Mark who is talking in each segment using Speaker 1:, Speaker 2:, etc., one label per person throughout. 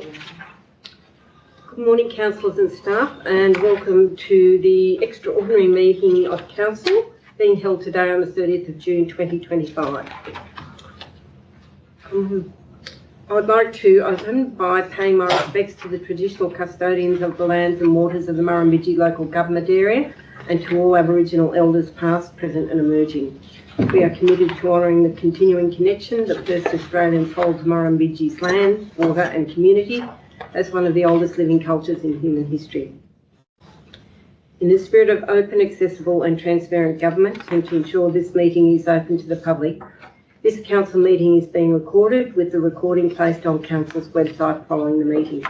Speaker 1: Good morning, councillors and staff, and welcome to the extraordinary meeting of council being held today on the 30th of June 2025. I'd like to open by paying my respects to the traditional custodians of the lands and waters of the Murrumbidgee local government area and to all Aboriginal elders past, present and emerging. We are committed to honouring the continuing connection that First Australians hold to Murrumbidgee's land, water and community as one of the oldest living cultures in human history. In the spirit of open, accessible and transparent government, and to ensure this meeting is open to the public, this council meeting is being recorded with the recording placed on council's website following the meeting.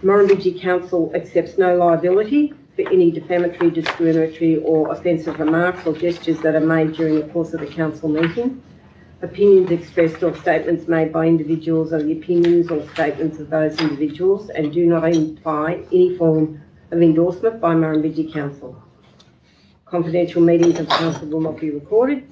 Speaker 1: Murrumbidgee Council accepts no liability for any defamatory, discriminatory or offensive remarks or gestures that are made during the course of the council meeting. Opinions expressed or statements made by individuals are the opinions or statements of those individuals and do not imply any form of endorsement by Murrumbidgee Council. Confidential meetings of council will not be recorded.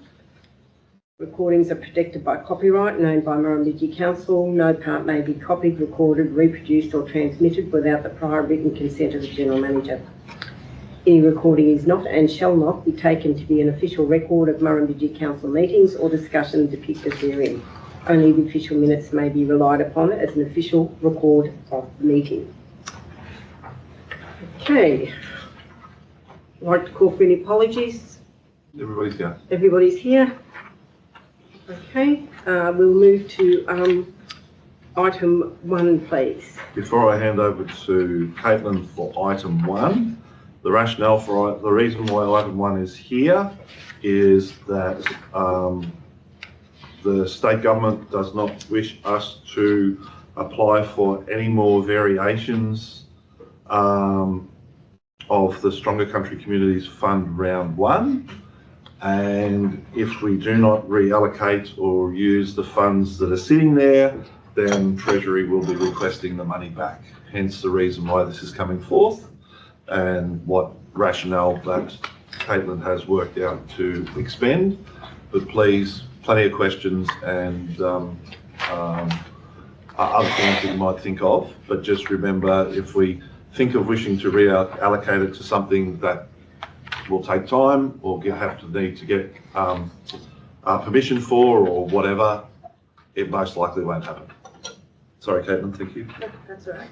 Speaker 1: Recordings are protected by copyright and owned by Murrumbidgee Council. No part may be copied, recorded, reproduced or transmitted without the prior written consent of the General Manager. Any recording is not and shall not be taken to be an official record of Murrumbidgee Council meetings or discussion depicted therein. Only the official minutes may be relied upon as an official record of the meeting. Okay. I'd like to call for any apologies.
Speaker 2: Everybody's here.
Speaker 1: Everybody's here. Okay. We'll move to item 1, please.
Speaker 2: Before I hand over to Caitlin for item 1, the rationale for the reason why item 1 is here is that the state government does not wish us to apply for any more variations of the Stronger Country Communities Fund Round 1. And if we do not reallocate or use the funds that are sitting there, then Treasury will be requesting the money back. Hence the reason why this is coming forth and what rationale that Caitlin has worked out to expend. But please, plenty of questions and other things that you might think of. But just remember, if we think of wishing to reallocate it to something that will take time or need to get permission for or whatever, it most likely won't happen. Sorry, Caitlin, thank you.
Speaker 3: That's all right.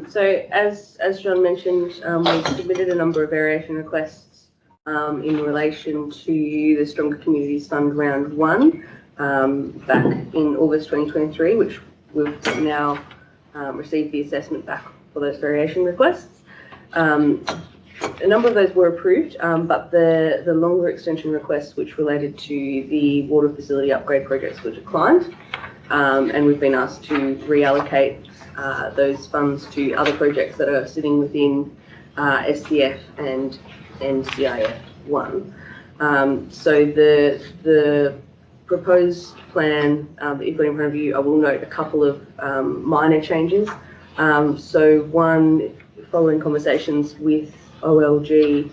Speaker 3: So as John mentioned, we've submitted a number of variation requests in relation to the Stronger Communities Fund Round 1 back in August 2023, which we've now received the assessment back for those variation requests. A number of those were approved, but the longer extension requests, which related to the water facility upgrade projects, were declined, and we've been asked to reallocate those funds to other projects that are sitting within SCF and NCIF 1. So the proposed plan that you've got in front of you, I will note a couple of minor changes. So one, following conversations with OLG,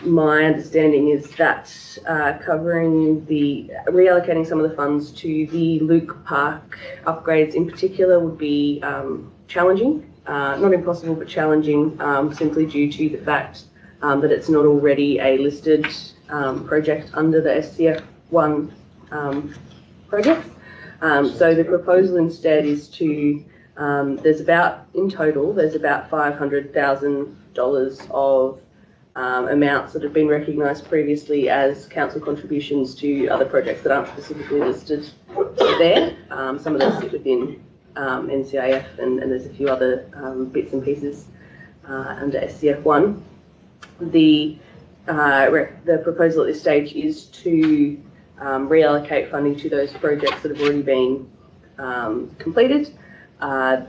Speaker 3: my understanding is that covering the reallocating some of the funds to the Luke Park upgrades in particular would be challenging, not impossible, but challenging, simply due to the fact that it's not already a listed project under the SCF 1 project. So the proposal instead is to, in total, there's about $500,000 of amounts that have been recognised previously as council contributions to other projects that aren't specifically listed there. Some of those sit within NCIF and there's a few other bits and pieces under SCF 1. The proposal at this stage is to reallocate funding to those projects that have already been completed,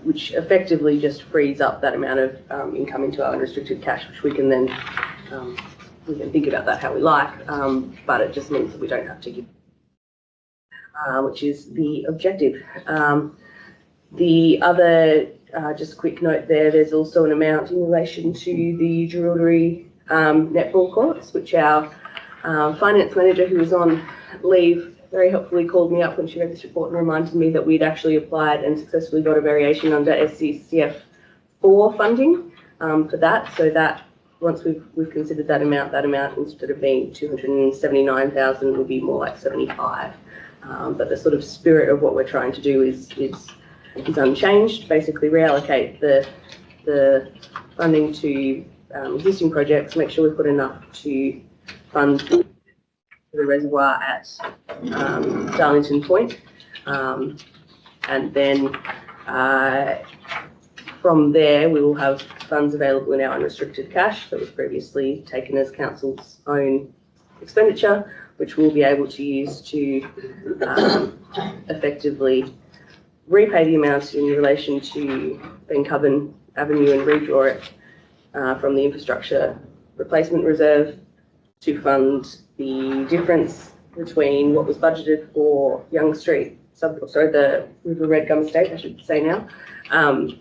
Speaker 3: which effectively just frees up that amount of income into our unrestricted cash, which we can then think about that how we like, but it just means that we don't have to give, which is the objective. The other, just a quick note there's also an amount in relation to the Drury netball courts, which our finance manager, who was on leave very helpfully called me up when she read this report and reminded me that we'd actually applied and successfully got a variation under SCCF 4 funding for that. So that once we've considered that amount instead of being 279,000 will be more like 75. But the sort of spirit of what we're trying to do is unchanged. Basically, reallocate the funding to existing projects, make sure we put enough to fund the reservoir at Darlington Point, and then from there we will have funds available in our unrestricted cash that was previously taken as council's own expenditure, which we'll be able to use to effectively repay the amounts in relation to Bencoven Avenue and redraw it from the infrastructure replacement reserve to fund the difference between what was budgeted for Young Street, the River Red Gum Estate, I should say now, and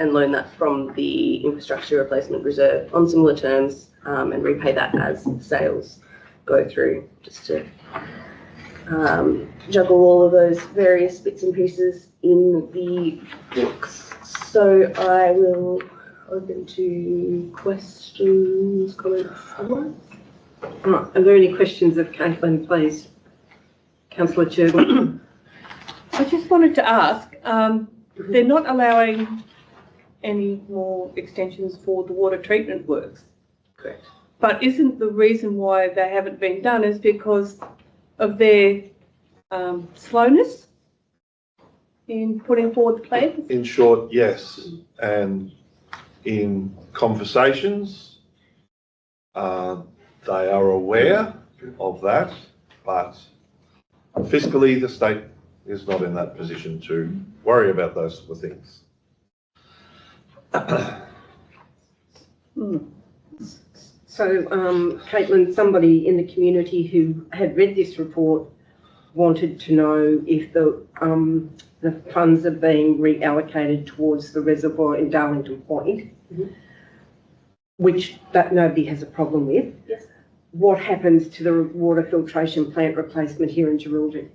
Speaker 3: loan that from the infrastructure replacement reserve on similar terms, and repay that as sales go through, just to juggle all of those various bits and pieces in the books. So I will open to questions, comments, otherwise.
Speaker 1: Right. Are there any questions of Caitlin, please? Councillor Churgon.
Speaker 4: I just wanted to ask, they're not allowing any more extensions for the water treatment works.
Speaker 3: Correct.
Speaker 4: But isn't the reason why they haven't been done is because of their slowness in putting forward the plans?
Speaker 2: In short, yes. And in conversations, they are aware of that, but fiscally the state is not in that position to worry about those sort of things.
Speaker 1: So, Caitlin, somebody in the community who had read this report wanted to know if the funds are being reallocated towards the reservoir in Darlington Point, which that nobody has a problem with.
Speaker 3: Yes.
Speaker 1: What happens to the water filtration plant replacement here in Murrumbidgee?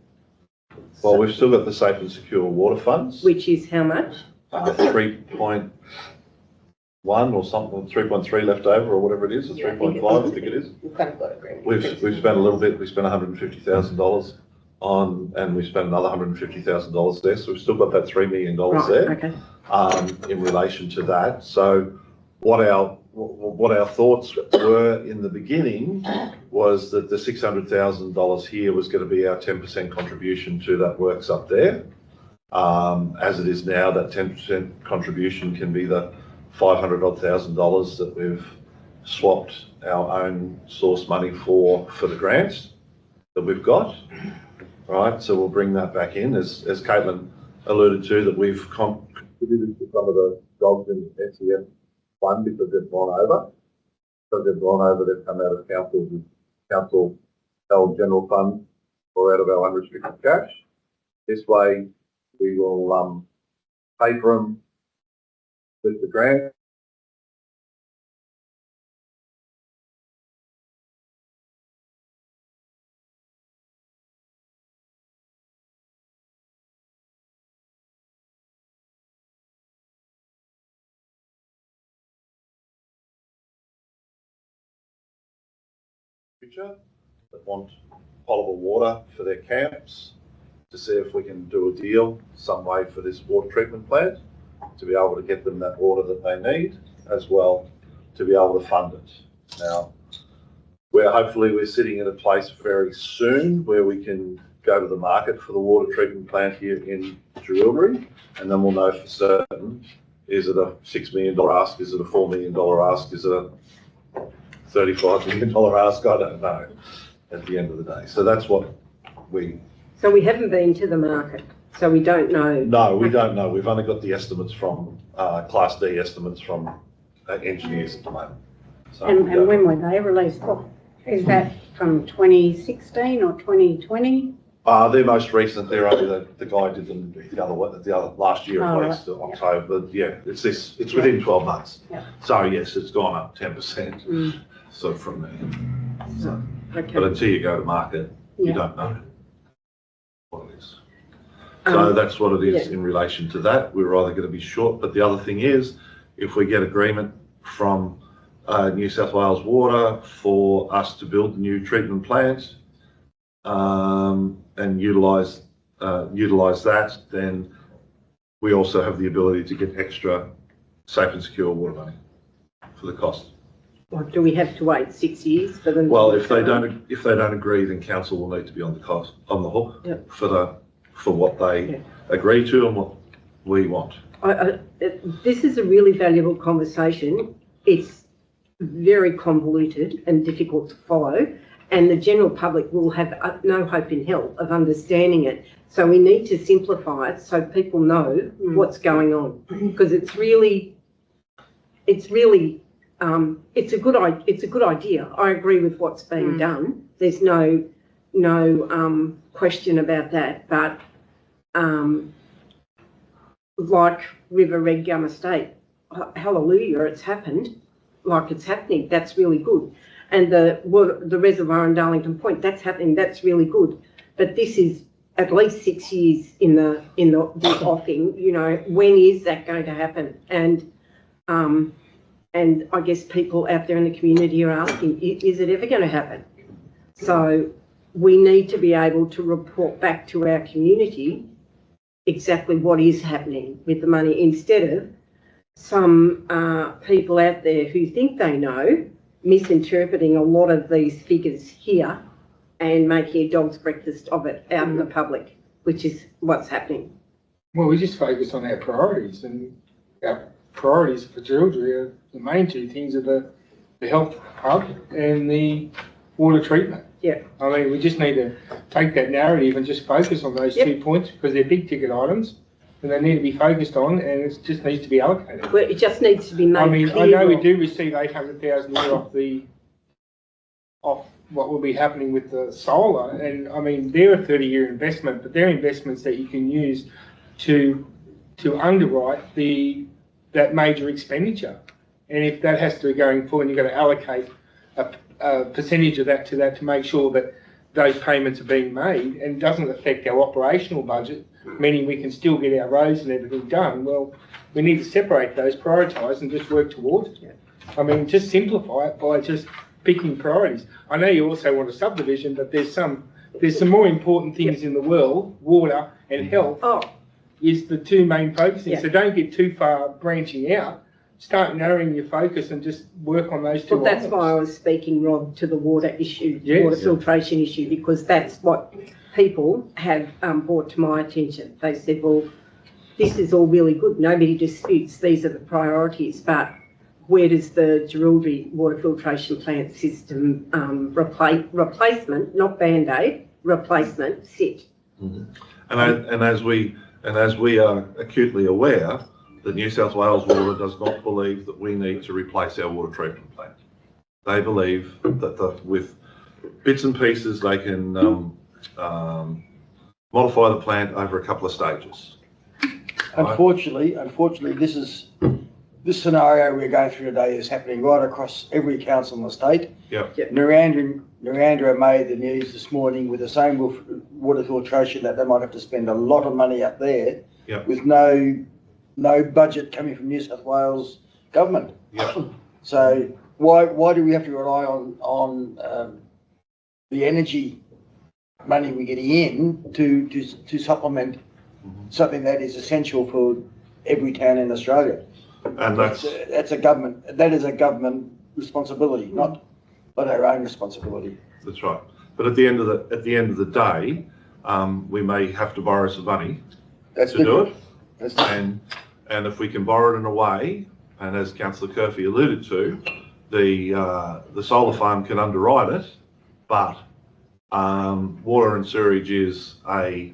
Speaker 2: Well, we've still got the safe and secure water funds.
Speaker 1: Which is how much?
Speaker 2: 3.1 or something, 3.3 left over or whatever it is, or 3.5 I think it is.
Speaker 3: We've kind of got agreement.
Speaker 2: We've spent a little bit, we spent $150,000 on, and we spent another $150,000 there, so we've still got that $3 million there.
Speaker 1: Okay.
Speaker 2: In relation to that. So what our thoughts were in the beginning was that the $600,000 here was going to be our 10% contribution to that works up there. As it is now, that 10% contribution can be the $500,000 that we've swapped our own source money for the grants that we've got. Right, so we'll bring that back in, as Caitlin alluded to, that we've contributed to some of the dogs in the SCF fund because they've gone over. Because they've gone over, they've come out of council held general fund or out of our unrestricted cash. This way, we will pay for them with the grant. That want potable water for their camps, to see if we can do a deal some way for this water treatment plant to be able to get them that water that they need, as well to be able to fund it. Now, we're sitting in a place very soon where we can go to the market for the water treatment plant here in Murrumbidgee, and then we'll know for certain, is it a $6 million ask, is it a $4 million ask, is it a $35 million ask, I don't know, at the end of the day. So that's what
Speaker 1: So we haven't been to the market, so we don't know.
Speaker 2: No, we don't know. We've only got the estimates from, Class D estimates from engineers at the moment. So
Speaker 5: And when were they released? Is that from 2016 or 2020?
Speaker 2: They're most recent. They're only the guy did them the other last year at least, October. But yeah, it's within 12 months.
Speaker 5: Yep.
Speaker 2: So yes, it's gone up 10%. So from there. So,
Speaker 1: Okay.
Speaker 2: but until you go to market, you
Speaker 1: Yeah.
Speaker 2: don't know what it is. So that's what it is in relation to that. We're either going to be short, but the other thing is, if we get agreement from New South Wales Water for us to build the new treatment plant and utilise that, then we also have the ability to get extra safe and secure water money for the cost.
Speaker 1: Or do we have to wait 6 years for them?
Speaker 2: Well, if they don't agree, then council will need to be on the hook for what they agree to and what we want.
Speaker 1: This is a really valuable conversation. It's very convoluted and difficult to follow, and the general public will have no hope in hell of understanding it. So we need to simplify it so people know what's going on, because it's a good idea. I agree with what's being done. There's no question about that. But like River Red Gum Estate, hallelujah, it's happened. Like it's happening. That's really good. And the reservoir in Darlington Point, that's happening. That's really good. But this is at least 6 years in the offing. You know, when is that going to happen? And I guess people out there in the community are asking, is it ever going to happen? So we need to be able to report back to our community exactly what is happening with the money, instead of some people out there who think they know, misinterpreting a lot of these figures here and making a dog's breakfast of it out in the public, which is what's happening.
Speaker 6: Well, we just focus on our priorities, and our priorities for Georgia are the main two things are the health hub and the water treatment.
Speaker 1: Yeah.
Speaker 6: I mean, we just need to take that narrative and just focus on those 2 points, because they're big ticket items and they need to be focused on, and it just needs to be allocated.
Speaker 1: Well, it just needs to be made clear.
Speaker 6: I know we do receive 800,000 a year off what will be happening with the solar, and I mean, they're a 30-year investment, but they're investments that you can use to underwrite that major expenditure. And if that has to be going forward, you've got to allocate a percentage of that to make sure that those payments are being made and doesn't affect our operational budget, meaning we can still get our roads and everything done. Well, we need to separate those, prioritise, and just work towards it. I mean, just simplify it by just picking priorities. I know you also want a subdivision, but there's some more important things in the world. Water and health is the two main focuses. So don't get too far branching out. Start narrowing your focus and just work on those two
Speaker 1: Well, that's
Speaker 6: items.
Speaker 1: why I was speaking, Rob, to the water issue, water filtration issue, because that's what people have brought to my attention. They said, well, this is all really good. Nobody disputes these are the priorities, but where does the Murrumbidgee water filtration plant system replacement, not Band-Aid, replacement, sit?
Speaker 2: Mm-hmm. And as we are acutely aware, that New South Wales Water does not believe that we need to replace our water treatment plant. They believe that with bits and pieces they can modify the plant over a couple of stages.
Speaker 7: Unfortunately, this scenario we're going through today is happening right across every council in the state.
Speaker 2: Yep.
Speaker 7: Narrandera made the news this morning with the same water filtration that they might have to spend a lot of money up there with no budget coming from New South Wales government.
Speaker 2: Yep.
Speaker 7: So why do we have to rely on the energy money we're getting in to supplement something that is essential for every town in Australia?
Speaker 2: And that is
Speaker 7: a government responsibility, not our own responsibility.
Speaker 2: That's right. But at the end of the day, we may have to borrow some money to do it. And if we can borrow it in a way, and as Councillor Curfew alluded to, the solar farm can underwrite it, but water and sewerage is a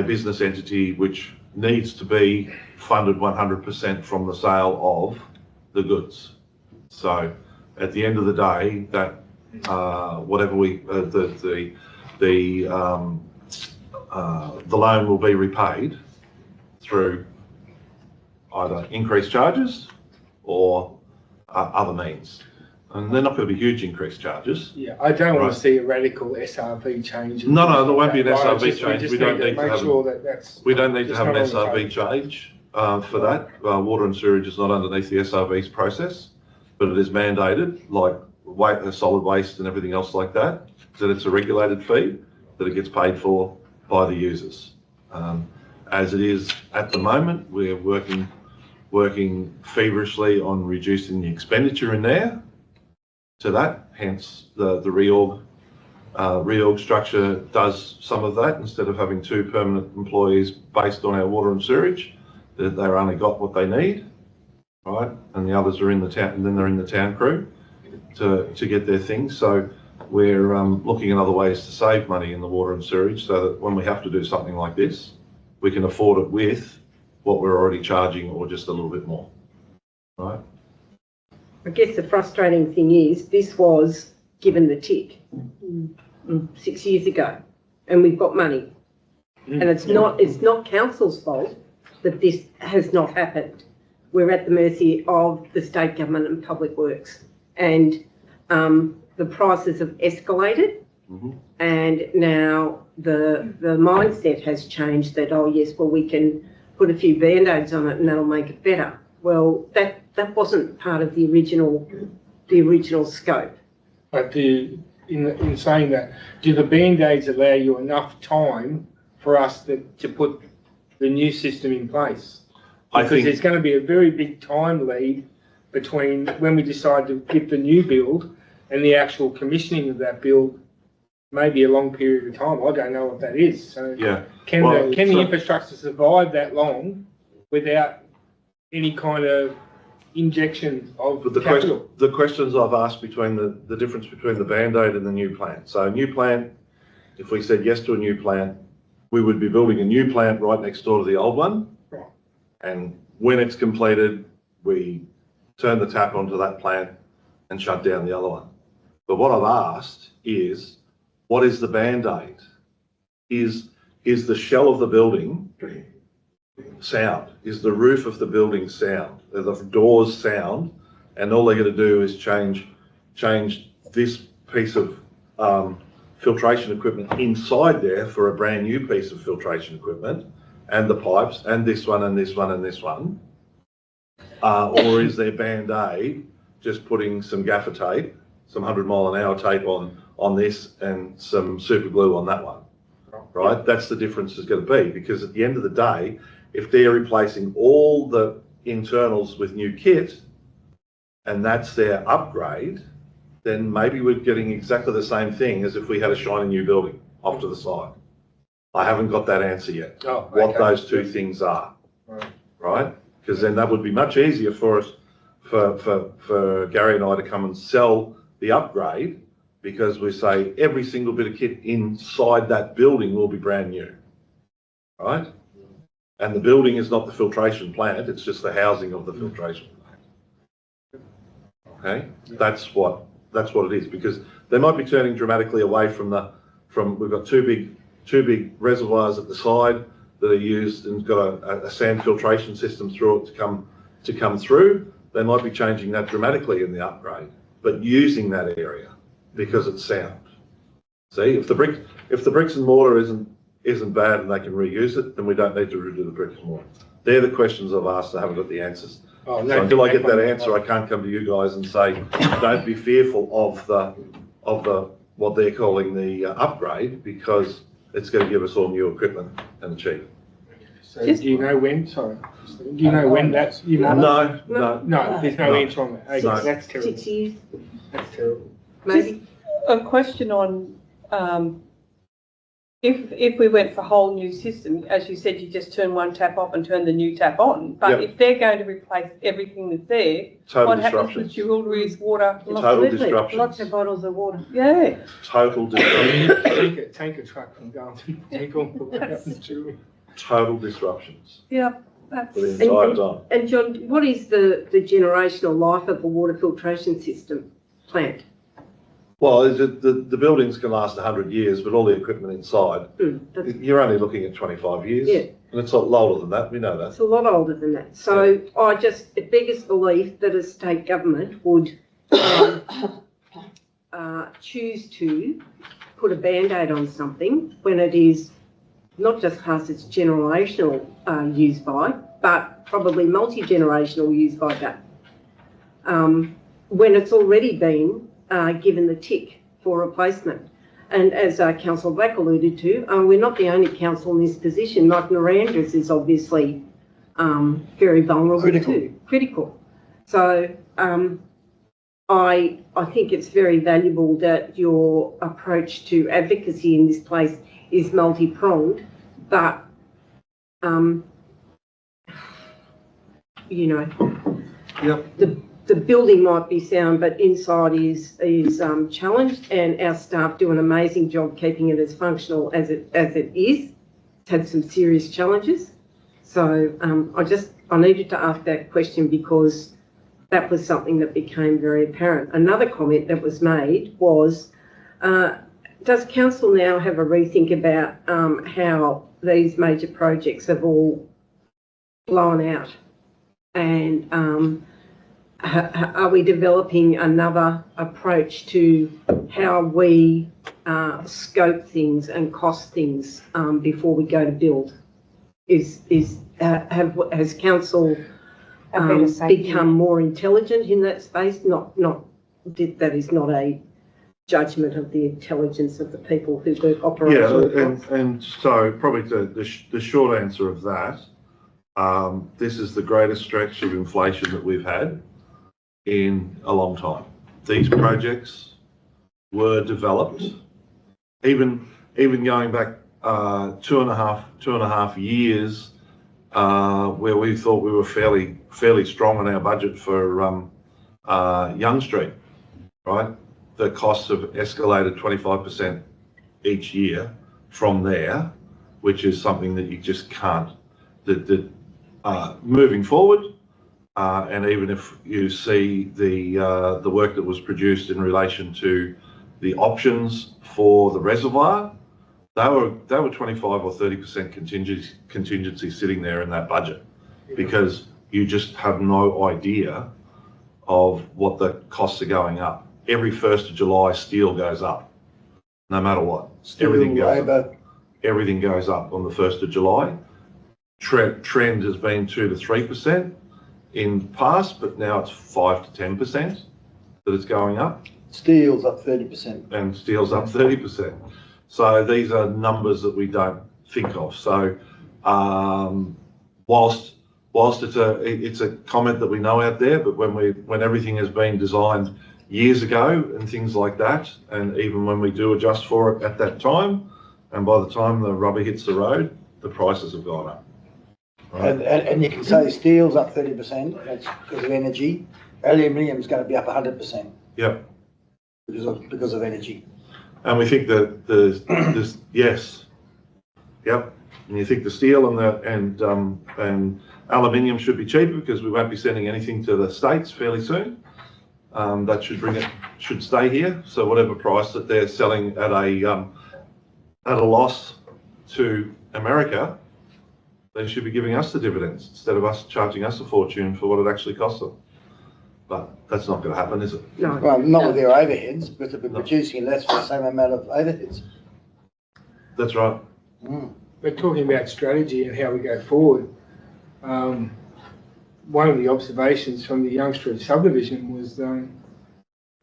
Speaker 2: business entity which needs to be funded 100% from the sale of the goods. So at the end of the day, that whatever the loan will be repaid through either increased charges or other means. And they're not going to be huge increased charges.
Speaker 6: Yeah, I don't want
Speaker 2: Right.
Speaker 6: to see a radical SRV change.
Speaker 2: No, there won't be an
Speaker 6: Right,
Speaker 2: SRV
Speaker 6: we
Speaker 2: change.
Speaker 6: just
Speaker 2: We don't need to
Speaker 6: make
Speaker 2: have
Speaker 6: sure that that's.
Speaker 2: We don't need to
Speaker 6: it's
Speaker 2: have an
Speaker 6: not on the
Speaker 2: SRV
Speaker 6: table.
Speaker 2: change for that. Water and sewerage is not underneath the SRV's process, but it is mandated, like solid waste and everything else like that, that it's a regulated fee, that it gets paid for by the users. As it is at the moment, we're working feverishly on reducing the expenditure in there to that, hence the reorg structure does some of that. Instead of having 2 permanent employees based on our water and sewerage, they've only got what they need, right? And the others are in the town, and then they're in the town crew to get their things. So we're looking at other ways to save money in the water and sewerage, so that when we have to do something like this, we can afford it with what we're already charging or just a little bit more, right?
Speaker 1: I guess the frustrating thing is this was given the tick 6 years ago, and we've got money. And it's not council's fault that this has not happened. We're at the mercy of the state government and public works, and the prices have escalated. And now the mindset has changed that, oh yes, well we can put a few band-aids on it and that'll make it better. Well, that wasn't part of the original scope.
Speaker 6: But in saying that, do the Band-Aids allow you enough time for us to put the new system in place?
Speaker 2: I
Speaker 6: Because
Speaker 2: think
Speaker 6: there's going to be a very big time lead between when we decide to get the new build and the actual commissioning of that build. Maybe a long period of time. I don't know what that is. So
Speaker 2: yeah.
Speaker 6: can
Speaker 2: Well,
Speaker 6: the infrastructure survive that long without any kind of injection of
Speaker 2: But
Speaker 6: capital?
Speaker 2: the questions I've asked between the difference between the Band-Aid and the new plant. So a new plant, if we said yes to a new plant, we would be building a new plant right next door to the old one.
Speaker 6: Right.
Speaker 2: And when it's completed, we turn the tap onto that plant and shut down the other one. But what I've asked is, what is the Band-Aid? Is the shell of the building sound? Is the roof of the building sound? Are the doors sound? And all they're going to do is change this piece of filtration equipment inside there for a brand new piece of filtration equipment, and the pipes, and this one, and this one, and this one. Or is their Band-Aid just putting some gaffer tape, some 100-mile-an-hour tape on this, and some super glue on that one? Right? That's the difference is going to be, because at the end of the day, if they're replacing all the internals with new kit, and that's their upgrade, then maybe we're getting exactly the same thing as if we had a shiny new building off to the side. I haven't got that answer yet, what those two things are, right? Because then that would be much easier for us, for Gary and I to come and sell the upgrade, because we say every single bit of kit inside that building will be brand new, right? And the building is not the filtration plant, it's just the housing of the filtration plant. Okay, that's what it is, because they might be turning dramatically away from we've got two big reservoirs at the side that are used, and got a sand filtration system through it to come through. They might be changing that dramatically in the upgrade, but using that area because it's sound. See, if the bricks and mortar isn't bad and they can reuse it, then we don't need to redo the bricks and mortar. They're the questions I've asked. I haven't got the answers.
Speaker 6: Oh, no,
Speaker 2: so until I get that answer, I can't come to you guys and say, don't be fearful of the what they're calling the upgrade, because it's going to give us all new equipment and cheap.
Speaker 6: So do you know when? Sorry, do you know when that's? You know? No, there's no answer on that. Okay,
Speaker 2: No.
Speaker 6: That's terrible.
Speaker 1: 6 years,
Speaker 6: That's terrible.
Speaker 1: maybe.
Speaker 4: A question on, if we went for a whole new system, as you said, you just turn one tap off and turn the new tap on. But
Speaker 2: Yep.
Speaker 4: if they're going to replace everything that's there,
Speaker 2: Total
Speaker 4: what happens with
Speaker 2: disruptions.
Speaker 4: jewellery's water?
Speaker 2: Total
Speaker 5: Absolutely.
Speaker 2: disruptions.
Speaker 5: Lots of bottles of water.
Speaker 4: Yeah.
Speaker 2: Total disruptions.
Speaker 6: Take a truck from going to take all the way up to.
Speaker 2: Total disruptions
Speaker 4: Yeah. That's,
Speaker 2: for the entire time.
Speaker 1: And John, what is the generational life of a water filtration system plant?
Speaker 2: Well, the buildings can last 100 years, but all the equipment inside, you're only looking at 25 years.
Speaker 1: Yeah.
Speaker 2: And it's a lot older than that, we know that.
Speaker 1: It's a lot older than that. So it beggars belief that a state government would choose to put a Band-Aid on something when it is not just past its generational use by, but probably multi-generational use by that, when it's already been given the tick for replacement. And as Councillor Black alluded to, we're not the only council in this position. Like Miranda's is obviously very vulnerable too. Critical. So I think it's very valuable that your approach to advocacy in this place is multi-pronged, but you know,
Speaker 2: Yep.
Speaker 1: the building might be sound, but inside is challenged, and our staff do an amazing job keeping it as functional as it is. It's had some serious challenges. So I needed to ask that question because that was something that became very apparent. Another comment that was made was, does council now have a rethink about how these major projects have all blown out? And are we developing another approach to how we scope things and cost things before we go to build? Has council become more intelligent in that space? That is not a judgment of the intelligence of the people who work operational.
Speaker 2: Yeah, and so probably the short answer of that, this is the greatest stretch of inflation that we've had in a long time. These projects were developed, even going back 2.5 years, where we thought we were fairly strong on our budget for Young Street, right? The costs have escalated 25% each year from there, which is something that you just can't. Moving forward, and even if you see the work that was produced in relation to the options for the reservoir, they were 25 or 30% contingency sitting there in that budget, because you just have no idea of what the costs are going up. Every 1st of July, steel goes up, no matter what. Everything goes up. Everything goes up on the 1st of July. Trend has been 2 to 3% in past, but now it's 5 to 10% that it's going up.
Speaker 7: Steel's up 30%.
Speaker 2: And steel's up 30%. So these are numbers that we don't think of. So whilst it's a comment that we know out there, but when everything has been designed years ago and things like that, and even when we do adjust for it at that time, and by the time the rubber hits the road, the prices have gone up. Right?
Speaker 7: And you can say steel's up 30%, that's because of energy. Aluminium's going to be up 100%.
Speaker 2: Yep.
Speaker 7: Because of energy.
Speaker 2: And we think that yes, yep. And you think the steel and aluminium should be cheaper because we won't be sending anything to the States fairly soon. That should stay here. So whatever price that they're selling at a loss to America, they should be giving us the dividends instead of us charging us a fortune for what it actually costs them. But that's not going to happen, is it?
Speaker 1: No.
Speaker 7: Well, not with their overheads, because they've been producing less for the same amount of overheads.
Speaker 2: That's right.
Speaker 6: We're talking about strategy and how we go forward. One of the observations from the Young Street subdivision was the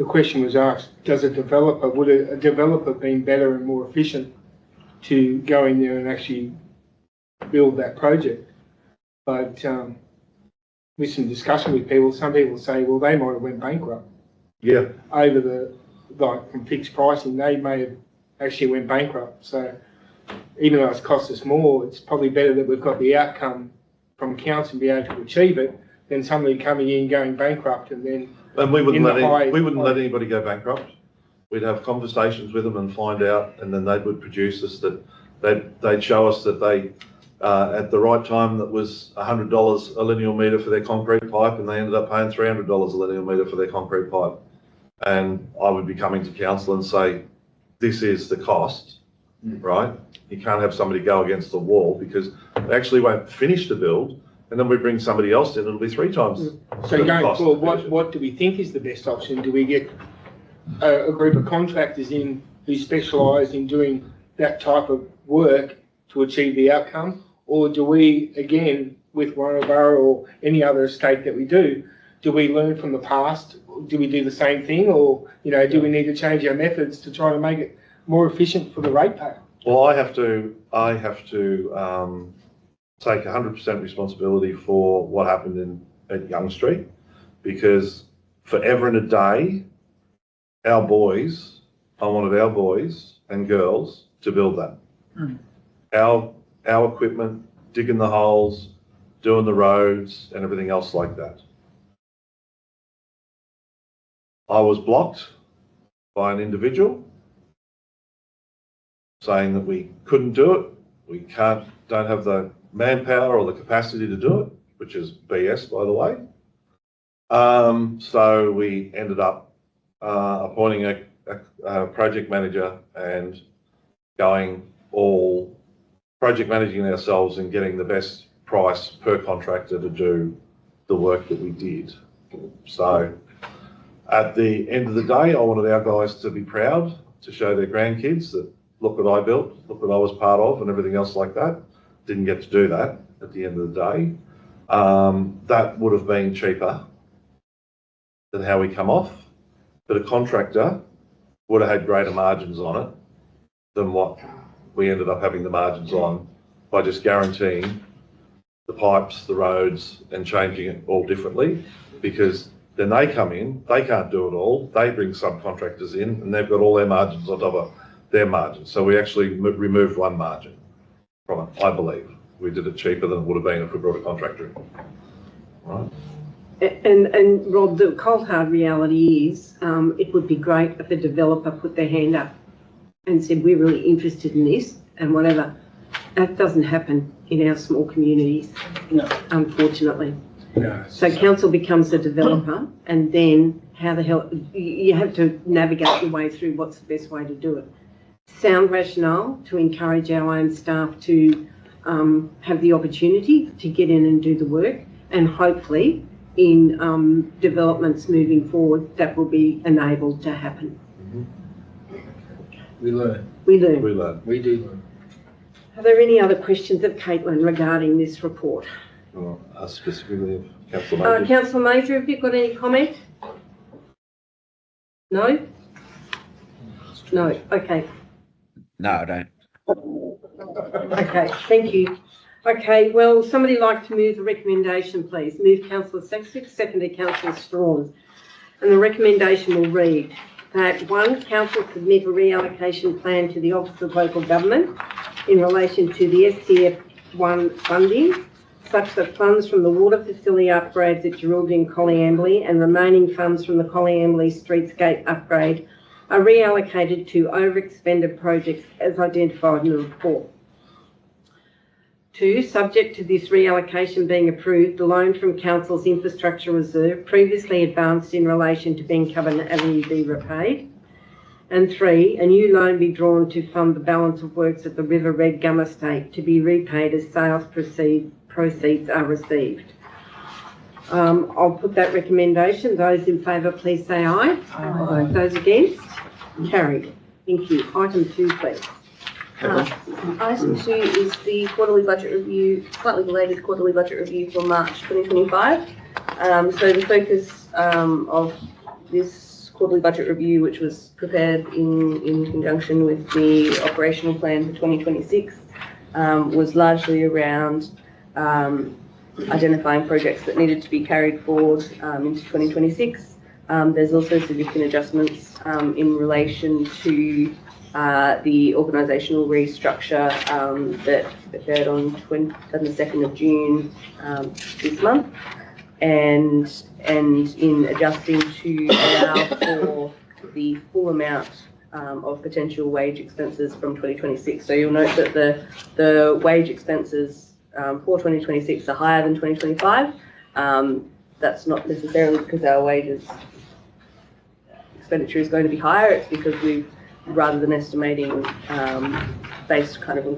Speaker 6: question was asked, would a developer been better and more efficient to go in there and actually build that project? But with some discussion with people, some people say, well, they might have went bankrupt.
Speaker 2: Yeah.
Speaker 6: Over from fixed pricing, they may have actually went bankrupt. So even though it's cost us more, it's probably better that we've got the outcome from council and be able to achieve it than somebody coming in going bankrupt and then.
Speaker 2: And we wouldn't let anybody go bankrupt. We'd have conversations with them and find out, and then they would produce us that they'd show us that they at the right time that was $100 a linear metre for their concrete pipe, and they ended up paying $300 a linear metre for their concrete pipe. And I would be coming to council and say, this is the cost, right? You can't have somebody go against the wall because they actually won't finish the build and then we bring somebody else in, it'll be 3 times.
Speaker 6: So
Speaker 2: the
Speaker 6: going
Speaker 2: cost
Speaker 6: forward,
Speaker 2: division.
Speaker 6: what do we think is the best option? Do we get a group of contractors in who specialise in doing that type of work to achieve the outcome? Or do we, again, with Murrumbidgee or any other estate that we do we learn from the past? Do we do the same thing? Or, you know, do we need to change our methods to try to make it more efficient for the ratepayer?
Speaker 2: Well, I have to take 100% responsibility for what happened at Young Street, because forever and a day, I wanted our boys and girls to build that. Our equipment, digging the holes, doing the roads and everything else like that. I was blocked by an individual saying that we couldn't do it, we don't have the manpower or the capacity to do it, which is BS, by the way. So we ended up appointing a project manager and going all project managing ourselves and getting the best price per contractor to do the work that we did. So at the end of the day, I wanted our guys to be proud, to show their grandkids that look what I built, look what I was part of and everything else like that. Didn't get to do that at the end of the day. That would have been cheaper than how we come off, but a contractor would have had greater margins on it than what we ended up having the margins on by just guaranteeing the pipes, the roads and changing it all differently, because then they come in, they can't do it all, they bring subcontractors in and they've got all their margins on top of their margins. So we actually removed one margin from it, I believe. We did it cheaper than it would have been if we brought a contractor in. Right.
Speaker 1: And Rob, the cold hard reality is it would be great if a developer put their hand up and said, we're really interested in this and whatever. That doesn't happen in our small communities,
Speaker 6: No.
Speaker 1: unfortunately.
Speaker 6: No.
Speaker 1: So council becomes the developer, and then how the hell, you have to navigate your way through what's the best way to do it. Sound rationale to encourage our own staff to have the opportunity to get in and do the work, and hopefully in developments moving forward that will be enabled to happen.
Speaker 6: We learn.
Speaker 1: We learn.
Speaker 2: We learn.
Speaker 6: We do learn.
Speaker 1: Are there any other questions of Caitlin regarding this report?
Speaker 2: Specifically of Councillor Major.
Speaker 1: Councillor Major, have you got any comment? No? No, okay.
Speaker 8: No, I don't.
Speaker 1: Okay, thank you. Okay, well, somebody like to move the recommendation, please. Move Councillor Saxon, seconded Councillor Strawn. And the recommendation will read that 1, Council submit a reallocation plan to the Office of Local Government in relation to the SCF1 funding, such that funds from the water facility upgrades at Geraldine and Collyambley and remaining funds from the Collyambley Streetscape upgrade are reallocated to overexpended projects as identified in the report. 2, subject to this reallocation being approved, the loan from Council's infrastructure reserve previously advanced in relation to Bencoven Avenue be repaid. And 3, a new loan be drawn to fund the balance of works at the River Red Gum Estate to be repaid as sales proceeds are received. I'll put that recommendation. Those in favour, please say aye. Aye. Those against? Carried. Thank you. Item 2, please.
Speaker 3: Item 2 is the quarterly budget review, slightly related quarterly budget review for March 2025. So the focus of this quarterly budget review, which was prepared in conjunction with the operational plan for 2026, was largely around identifying projects that needed to be carried forward into 2026. There's also significant adjustments in relation to the organisational restructure that occurred on the 2nd of June this month, and in adjusting to allow for the full amount of potential wage expenses from 2026. So you'll note that the wage expenses for 2026 are higher than 2025. That's not necessarily because our wages expenditure is going to be higher. It's because we've, rather than estimating based kind of on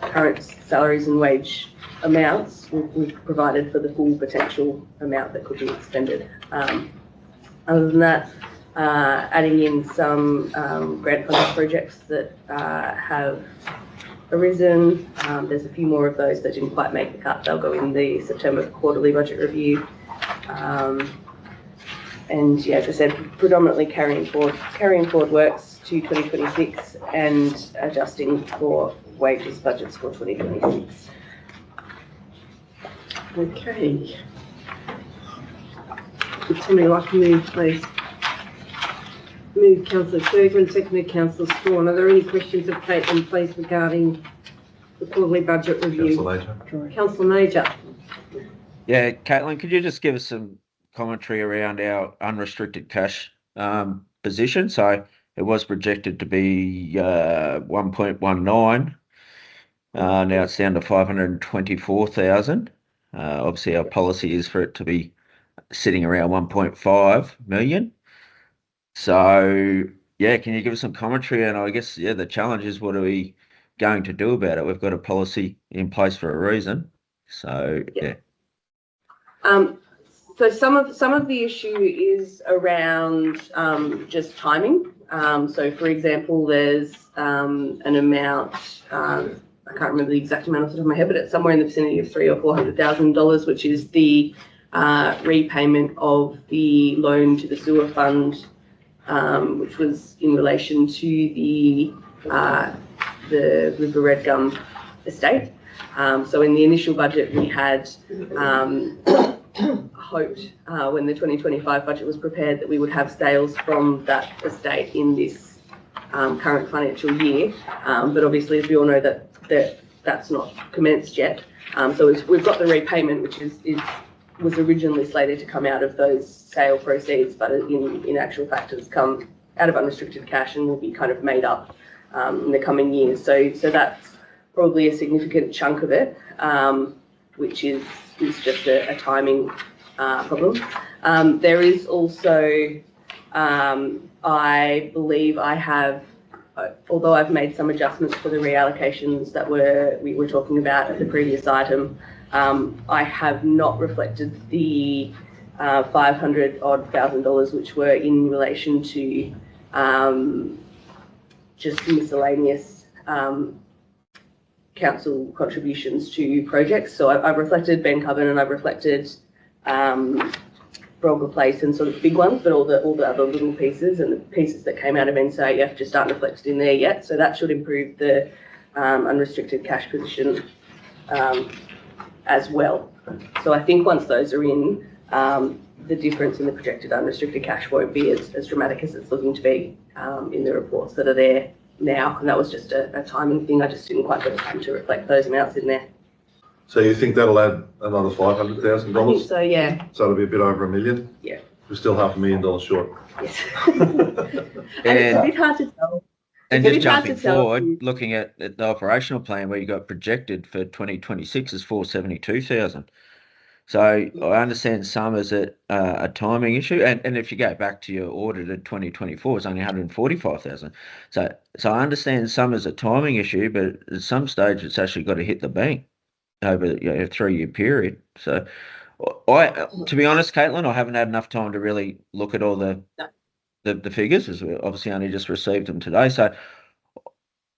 Speaker 3: current salaries and wage amounts, we've provided for the full potential amount that could be expended. Other than that, adding in some grant funded projects that have arisen. There's a few more of those that didn't quite make the cut. They'll go in the September quarterly budget review. And yeah, as I said, predominantly carrying forward works to 2026 and adjusting for wages budgets for 2026.
Speaker 1: Okay. Would somebody like to move, please? Move Councillor Sturgeon, seconded Councillor Strawn. Are there any questions of Caitlin, please, regarding the quarterly budget review? Councillor Major.
Speaker 8: Yeah, Caitlin, could you just give us some commentary around our unrestricted cash position? So it was projected to be 1.19. Now it's down to 524,000. Obviously, our policy is for it to be sitting around 1.5 million. So, yeah, can you give us some commentary? And I guess, yeah, the challenge is, what are we going to do about it? We've got a policy in place for a reason. So, yeah.
Speaker 3: So some of the issue is around just timing. So, for example, there's an amount. I can't remember the exact amount off the top of my head, but it's somewhere in the vicinity of $300,000 or $400,000, which is the repayment of the loan to the sewer fund, which was in relation to the River Red Gum estate. So in the initial budget, we had hoped when the 2025 budget was prepared that we would have sales from that estate in this current financial year. But obviously, as we all know, that's not commenced yet. So we've got the repayment, which was originally slated to come out of those sale proceeds, but in actual fact has come out of unrestricted cash and will be kind of made up in the coming years. So that's probably a significant chunk of it, which is just a timing problem. There is also, I believe I have, although I've made some adjustments for the reallocations that we were talking about at the previous item, I have not reflected the $500,000 which were in relation to just miscellaneous council contributions to projects. So I've reflected Ben Coven and I've reflected Brogger Place and sort of big ones, but all the other little pieces and the pieces that came out of NSAF just aren't reflected in there yet. So that should improve the unrestricted cash position as well. So I think once those are in, the difference in the projected unrestricted cash won't be as dramatic as it's looking to be in the reports that are there now. And that was just a timing thing. I just didn't quite get time to reflect those amounts in there.
Speaker 2: So you think that'll add another $500,000?
Speaker 3: I think so, yeah.
Speaker 2: So it'll be a bit over $1 million?
Speaker 3: Yeah.
Speaker 2: We're still $500,000 short.
Speaker 3: Yes. And it's a bit hard to tell.
Speaker 8: And just jumping forward, looking at the operational plan where you got projected for 2026 is 472,000. So I understand some is a timing issue, and if you go back to your audited 2024, it's only 145,000. So I understand some is a timing issue, but at some stage it's actually got to hit the bank over a 3-year period. So to be honest, Caitlin, I haven't had enough time to really look at all the figures, as we obviously only just received them today. So,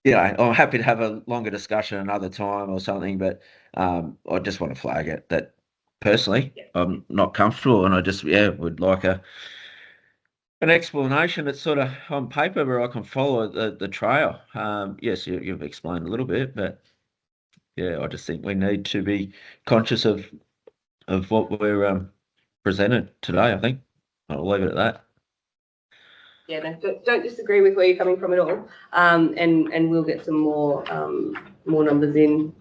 Speaker 8: I'm happy to have a longer discussion another time or something, but I just want to flag it that personally, I'm not comfortable, and I just, would like an explanation that's sort of on paper where I can follow the trail. Yes, you've explained a little bit, but I just think we need to be conscious of what we're presented today. I think I'll leave it at that.
Speaker 3: Yeah, no, don't disagree with where you're coming from at all. And we'll get some more numbers in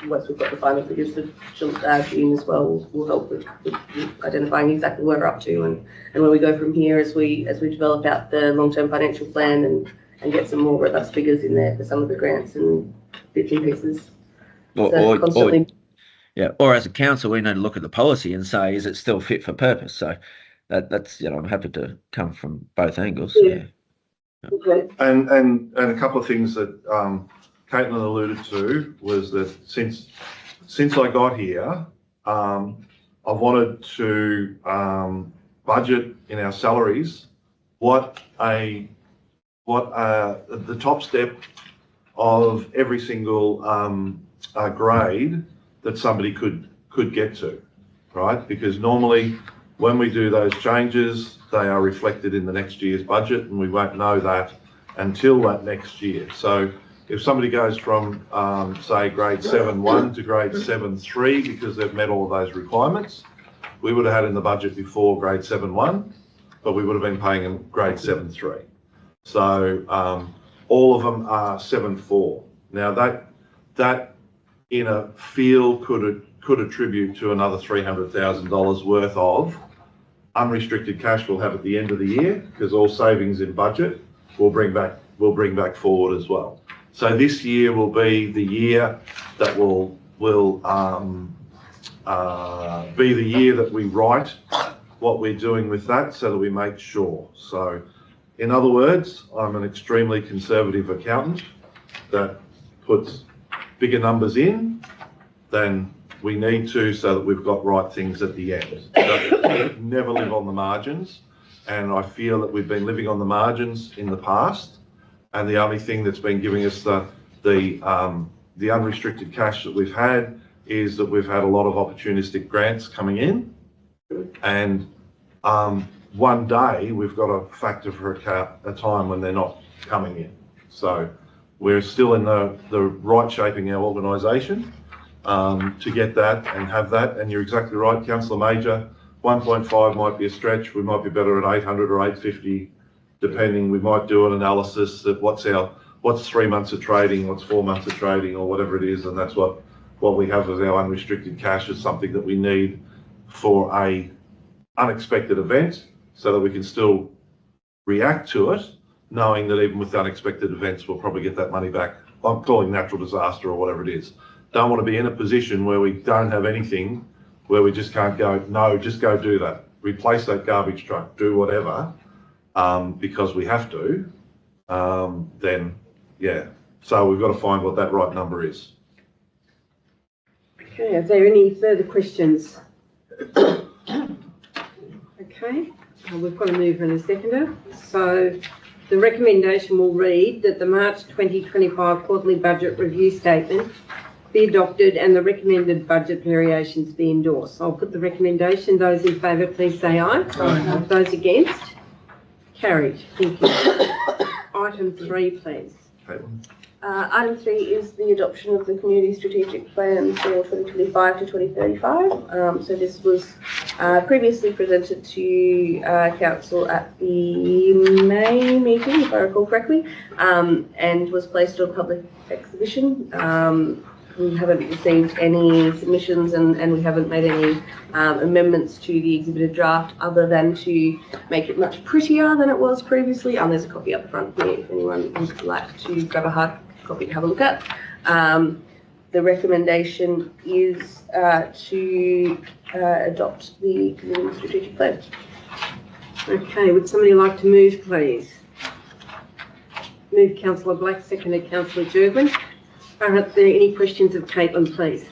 Speaker 3: once we've got the final figures in as well. Will help with identifying exactly where we're up to and where we go from here as we develop out the long-term financial plan and get some more robust figures in there for some of the grants and bits and pieces.
Speaker 8: Or as a council, we need to look at the policy and say, is it still fit for purpose? So that's I'm happy to come from both angles. Yeah.
Speaker 1: Okay.
Speaker 2: And a couple of things that Caitlin alluded to was that since since I got here, I've wanted to budget in our salaries what the top step of every single grade that somebody could get to, right? Because normally when we do those changes, they are reflected in the next year's budget, and we won't know that until that next year. So if somebody goes from, say, grade 7.1 to grade 7.3 because they've met all of those requirements, we would have had in the budget before grade 7.1, but we would have been paying them grade 7.3. So all of them are 7.4. Now that in a field could attribute to another $300,000 worth of unrestricted cash we'll have at the end of the year, because all savings in budget will bring back forward as well. So this year will be the year that will be the year that we write what we're doing with that, so that we make sure. So in other words, I'm an extremely conservative accountant that puts bigger numbers in than we need to, so that we've got right things at the end. Don't never live on the margins, and I feel that we've been living on the margins in the past, and the only thing that's been giving us the unrestricted cash that we've had is that we've had a lot of opportunistic grants coming in, and one day we've got to factor for a time when they're not coming in. So we're still in the right shaping our organisation to get that and have that. And you're exactly right, Councillor Major, 1.5 might be a stretch. We might be better at 800 or 850, depending. We might do an analysis of what's 3 months of trading, what's 4 months of trading, or whatever it is, and that's what we have as our unrestricted cash, is something that we need for a unexpected event, so that we can still react to it, knowing that even with unexpected events, we'll probably get that money back. I'm calling natural disaster or whatever it is. Don't want to be in a position where we don't have anything, where we just can't go, no, just go do that. Replace that garbage truck, do whatever, because we have to, then, yeah. So we've got to find what that right number is.
Speaker 1: Okay, are there any further questions? Okay, we've got a mover and a seconder. So the recommendation will read that the March 2025 quarterly budget review statement be adopted and the recommended budget variations be endorsed. I'll put the recommendation. Those in favour, please say aye. Aye. Those against? Carried. Thank you. Item 3, please.
Speaker 3: Item 3 is the adoption of the Community Strategic Plan for 2025 to 2035. So this was previously presented to Council at the May meeting, if I recall correctly, and was placed on public exhibition. We haven't received any submissions and we haven't made any amendments to the exhibited draft, other than to make it much prettier than it was previously. There's a copy up front here if anyone would like to grab a hard copy to have a look at. The recommendation is to adopt the Community Strategic Plan.
Speaker 1: Okay, would somebody like to move, please? Move Councillor Black, seconded Councillor Jurgen. Are there any questions of Caitlin, please?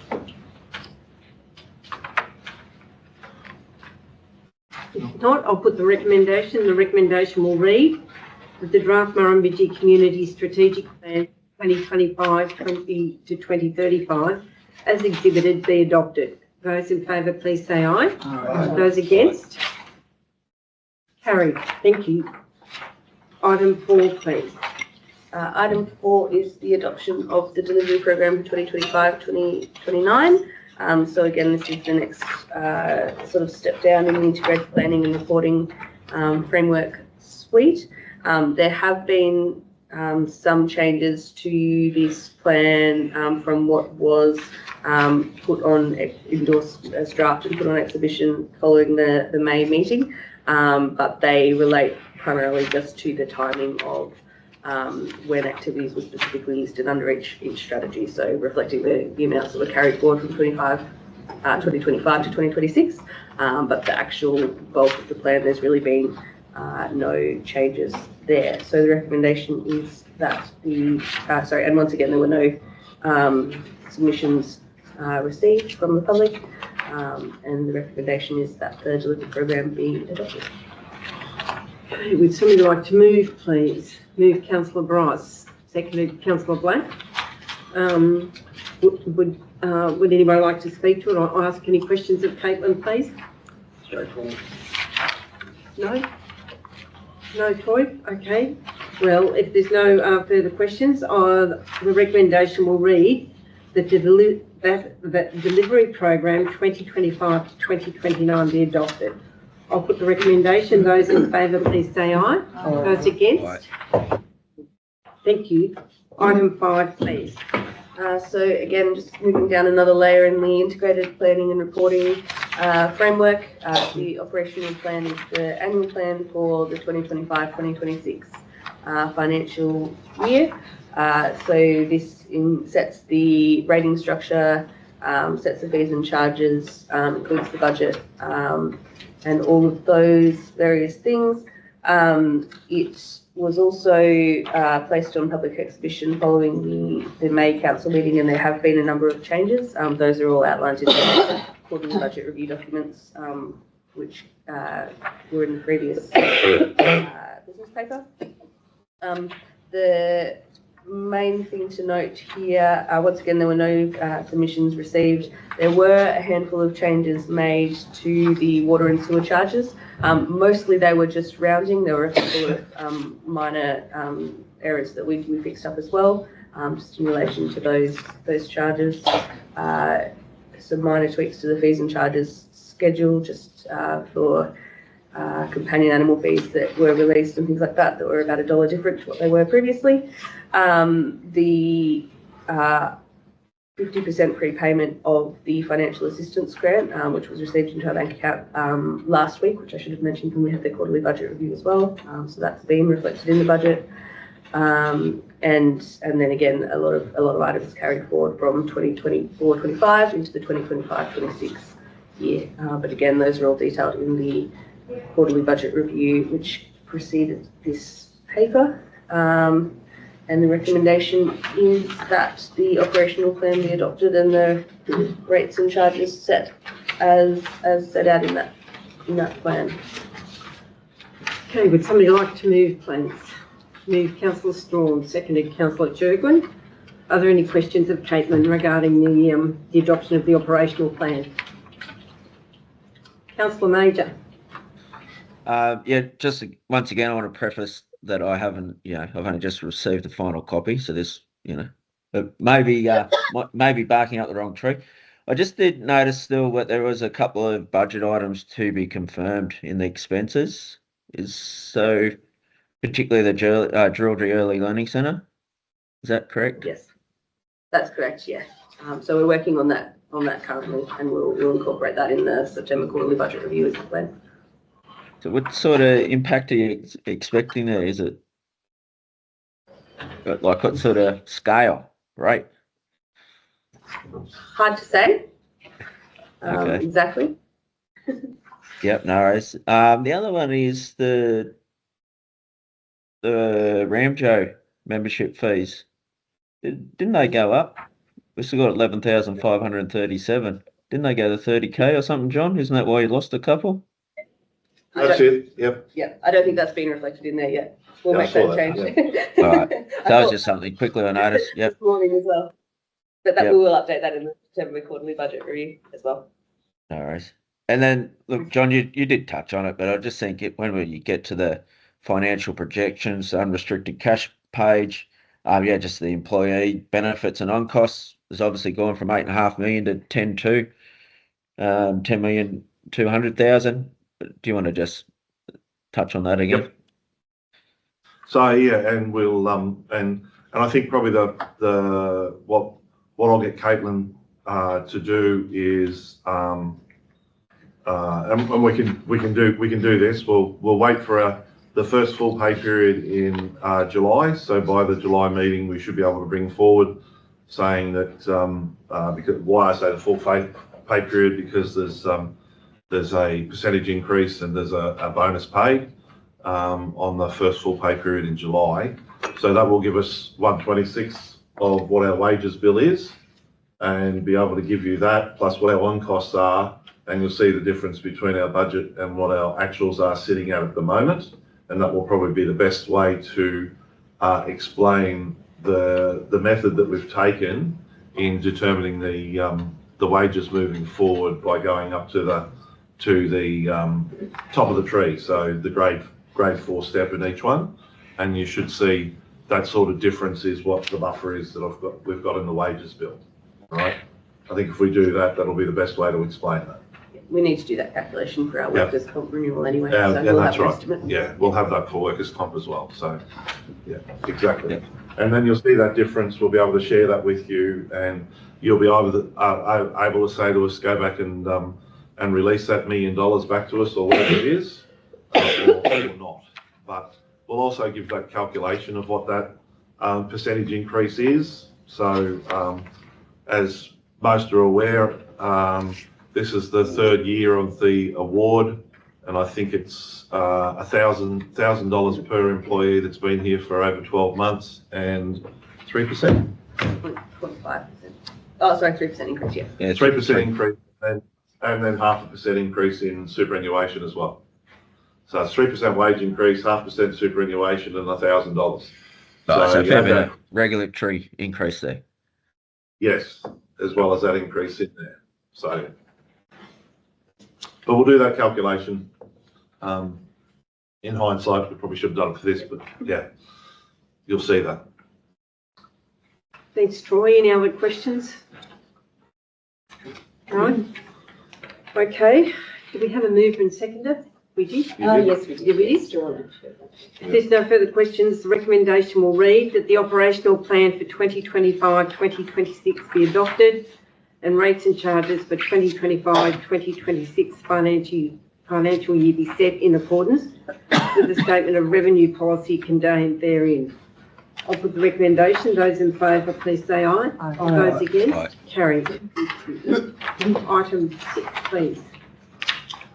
Speaker 1: If not, I'll put the recommendation. The recommendation will read that the draft Murrumbidgee Community Strategic Plan 2025 to 2035 as exhibited be adopted. Those in favour, please say aye. Aye. Those against? Carried. Thank you. Item 4, please.
Speaker 3: Item 4 is the adoption of the delivery program for 2025-2029. So again, this is the next sort of step down in the integrated planning and reporting framework suite. There have been some changes to this plan from what was put on, endorsed as draft and put on exhibition following the May meeting, but they relate primarily just to the timing of when activities were specifically listed under each strategy, so reflecting the amounts that were carried forward from 2025 to 2026, but the actual bulk of the plan, there's really been no changes there. So the recommendation is that and once again, there were no submissions received from the public, and the recommendation is that the delivery program be adopted.
Speaker 1: Okay, would somebody like to move, please? Move Councillor Bryce, seconded Councillor Black. Would anybody like to speak to it or ask any questions of Caitlin, please? No? No, Troy? Okay. Well, if there's no further questions, the recommendation will read that the delivery program 2025 to 2029 be adopted. I'll put the recommendation. Those in favour, please say aye. Those against? Thank you. Item 5, please.
Speaker 3: So again, just moving down another layer in the integrated planning and reporting framework. The operational plan is the annual plan for the 2025-2026 financial year. So this sets the rating structure, sets the fees and charges, includes the budget, and all of those various things. It was also placed on public exhibition following the May council meeting, and there have been a number of changes. Those are all outlined in the quarterly budget review documents, which were in the previous business paper. The main thing to note here, once again, there were no submissions received. There were a handful of changes made to the water and sewer charges. Mostly they were just rounding. There were a couple of minor errors that we fixed up as well, just in relation to those charges. Some minor tweaks to the fees and charges schedule, just for companion animal fees that were released and things like that were about $1 different to what they were previously. The 50% prepayment of the financial assistance grant, which was received into our bank account last week, which I should have mentioned when we had the quarterly budget review as well. So that's been reflected in the budget. And then again, a lot of items carried forward from 2024-25 into the 2025-26 year. But again, those are all detailed in the quarterly budget review, which preceded this paper. And the recommendation is that the operational plan be adopted and the rates and charges set as set out in that plan.
Speaker 1: Okay, would somebody like to move, please? Move Councillor Storm, seconded Councillor Jurgwin. Are there any questions of Caitlin regarding the adoption of the operational plan? Councillor Major.
Speaker 8: Yeah, just once again, I want to preface that I haven't, I've only just received the final copy, so this, maybe barking up the wrong tree. I just did notice still that there was a couple of budget items to be confirmed in the expenses. Particularly the Druidry Early Learning Centre. Is that correct?
Speaker 3: Yes, that's correct. Yeah. So we're working on that currently, and we'll incorporate that in the September quarterly budget review as the plan.
Speaker 8: So what sort of impact are you expecting there? Is it like what sort of scale, right?
Speaker 3: Hard to say.
Speaker 8: Okay.
Speaker 3: Exactly.
Speaker 8: Yep, no worries. The other one is the Ramjo membership fees. Didn't they go up? We still got 11,537. Didn't they go to 30K or something, John? Isn't that why you lost a couple?
Speaker 2: That's it, yep.
Speaker 3: Yeah, I don't think that's been reflected in there yet. We'll
Speaker 2: Yeah, I
Speaker 3: make
Speaker 2: saw
Speaker 3: that
Speaker 2: that,
Speaker 3: change.
Speaker 8: All right. That was just something quickly I noticed. Yep.
Speaker 3: This morning as well. But
Speaker 8: Yep.
Speaker 3: we will update that in the September quarterly budget review as well.
Speaker 8: No worries. And then, look, John, you did touch on it, but I just think when you get to the financial projections, unrestricted cash page, just the employee benefits and on costs has obviously gone from 8.5 million to 10,200,000. Do you want to just touch on that again?
Speaker 2: Yep. So yeah, and we'll and I think probably the what I'll get Caitlin to do is and we can do this. We'll wait for the first full pay period in July. So by the July meeting, we should be able to bring forward saying that because why I say the full pay period, because there's a percentage increase and there's a bonus paid on the first full pay period in July. So that will give us 1/26 of what our wages bill is. and be able to give you that plus what our on costs are, and you'll see the difference between our budget and what our actuals are sitting at the moment, and that will probably be the best way to explain the method that we've taken in determining the wages moving forward by going up to the top of the tree, so the grade 4 step in each one, and you should see that sort of difference is what the buffer is that we've got in the wages bill. Right? I think if we do that, that'll be the best way to explain that.
Speaker 3: We need to do that calculation for our
Speaker 2: Yeah.
Speaker 3: workers' comp renewal anyway,
Speaker 2: Yeah,
Speaker 3: so
Speaker 2: yeah,
Speaker 3: we'll
Speaker 2: that's
Speaker 3: have an
Speaker 2: right.
Speaker 3: estimate.
Speaker 2: Yeah, we'll have that for workers' comp as well. So, yeah, exactly.
Speaker 8: Yeah.
Speaker 2: And then you'll see that difference. We'll be able to share that with you, and you'll be able to say to us, go back and release that $1 million back to us, or whatever it is, or not. But we'll also give that calculation of what that percentage increase is. So, as most are aware, this is the third year of the award, and I think it's $1,000 per employee that's been here for over 12 months, and 3%.
Speaker 3: 0.5%. Oh, sorry, 3% increase, yeah.
Speaker 8: Yeah,
Speaker 2: 3% increase, and then 0.5% increase in superannuation as well. So it's 3% wage increase, 0.5% superannuation, and $1,000.
Speaker 8: So
Speaker 2: you have
Speaker 8: fair
Speaker 2: that,
Speaker 8: bit of regulatory increase there.
Speaker 2: yes, as well as that increase in there. So, but we'll do that calculation. In hindsight, we probably should have done it for this, but yeah, you'll see that.
Speaker 1: Thanks, Troy. Any other questions? Right. Okay. Do we have a mover and seconder? We did.
Speaker 5: Yes, we did.
Speaker 1: Yeah, we did. If there's no further questions, the recommendation will read that the operational plan for 2025-2026 be adopted, and rates and charges for 2025-2026 financial year be set in accordance with the statement of revenue policy contained therein. I'll put the recommendation. Those in favour, please say aye.
Speaker 5: Aye.
Speaker 1: Those against,
Speaker 8: Aye.
Speaker 1: carried. Item 6, please.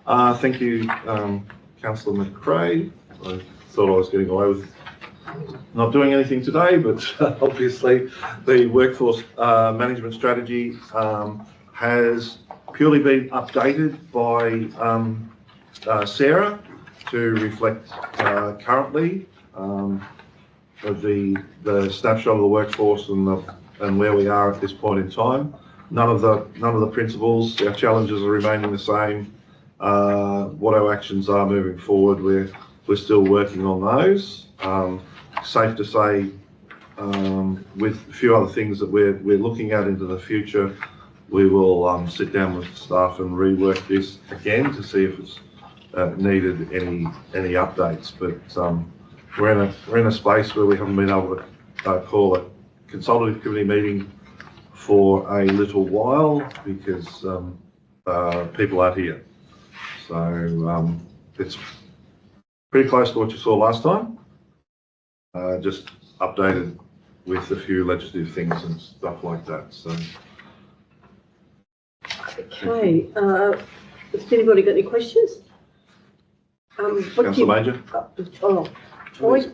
Speaker 2: Thank you, Councillor McRae. I thought I was getting away with not doing anything today, but obviously the workforce management strategy has purely been updated by Sarah to reflect currently the snapshot of the workforce and where we are at this point in time. None of the principles, our challenges are remaining the same. What our actions are moving forward, we're still working on those. Safe to say, with a few other things that we're looking at into the future, we will sit down with staff and rework this again to see if it's needed any updates. But we're in a space where we haven't been able to call a consultative committee meeting for a little while because people aren't here. So it's pretty close to what you saw last time, just updated with a few legislative things and stuff like that. So,
Speaker 1: Okay. Has anybody got any questions?
Speaker 2: Councillor Major?
Speaker 1: Oh, Troy?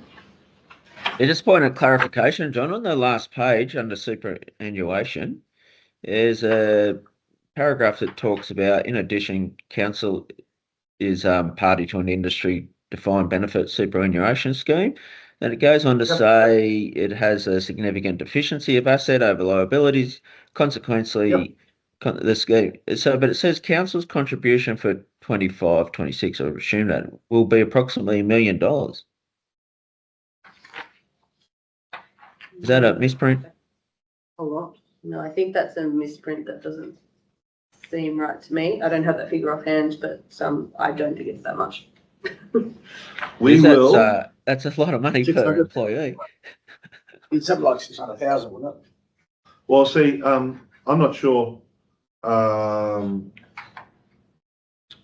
Speaker 8: Yeah, just point of clarification, John, on the last page under superannuation, there's a paragraph that talks about, in addition, council is party to an industry defined benefit superannuation scheme. Then it goes on to say it has a significant deficiency of asset over liabilities. Consequently, the scheme. So, but it says council's contribution for 25-26, I assume that will be approximately $1 million. Is that a misprint?
Speaker 1: A lot.
Speaker 3: No, I think that's a misprint that doesn't seem right to me. I don't have that figure offhand, but I don't think it's that much.
Speaker 2: We will.
Speaker 8: That's a lot of money per
Speaker 7: 600.
Speaker 8: employee.
Speaker 7: It's something like 600,000, wouldn't it?
Speaker 2: Well, see, I'm not sure.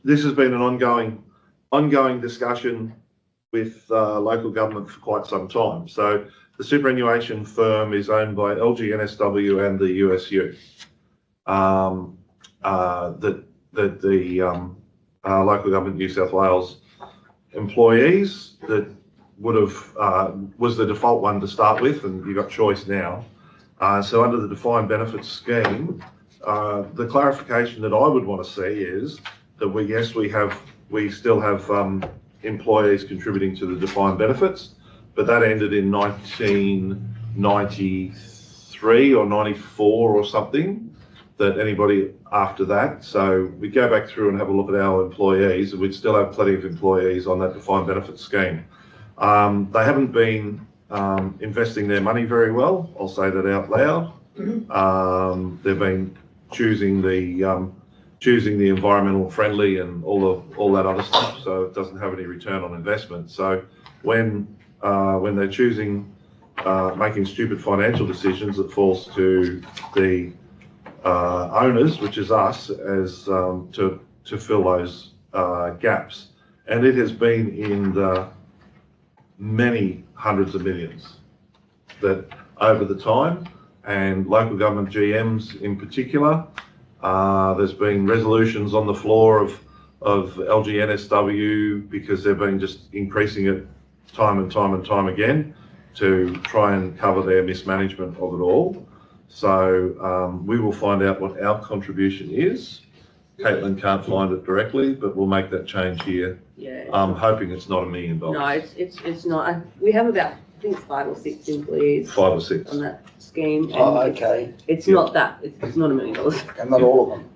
Speaker 2: This has been an ongoing discussion with local government for quite some time. So the superannuation firm is owned by LG, and the USU. The local government New South Wales employees that would have was the default one to start with, and you've got choice now. So under the defined benefit scheme, the clarification that I would want to see is that we still have employees contributing to the defined benefits, but that ended in 1993 or 94 or something, that anybody after that. So we go back through and have a look at our employees, and we'd still have plenty of employees on that defined benefit scheme. They haven't been investing their money very well, I'll say that out loud. They've been choosing the environmental friendly and all that other stuff, so it doesn't have any return on investment. So when they're choosing making stupid financial decisions, it falls to the owners, which is us, as to fill those gaps. And it has been in the many hundreds of millions that over the time, and local government GMs in particular, there's been resolutions on the floor of LGNSW because they've been just increasing it time and time and time again to try and cover their mismanagement of it all. So we will find out what our contribution is. Caitlin can't find it directly, but we'll make that change here.
Speaker 3: Yeah.
Speaker 2: I'm hoping it's not $1 million.
Speaker 3: No, it's not. We have about, I think it's 5 or 6 employees
Speaker 2: 5 or 6.
Speaker 3: on that scheme. And
Speaker 7: Oh, okay.
Speaker 3: It's not that. It's not $1 million.
Speaker 7: And not all of them.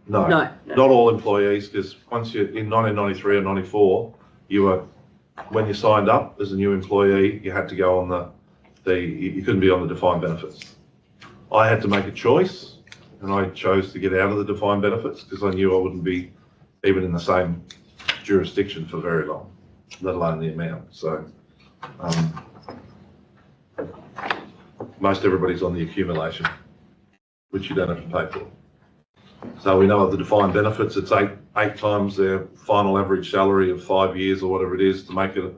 Speaker 2: No,
Speaker 3: No.
Speaker 2: not all employees, because once you in 1993 or 94, when you signed up as a new employee, you had to go on you couldn't be on the defined benefits. I had to make a choice, and I chose to get out of the defined benefits because I knew I wouldn't be even in the same jurisdiction for very long, let alone the amount. So most everybody's on the accumulation, which you don't have to pay for. So we know of the defined benefits, it's eight times their final average salary of 5 years or whatever it is to make an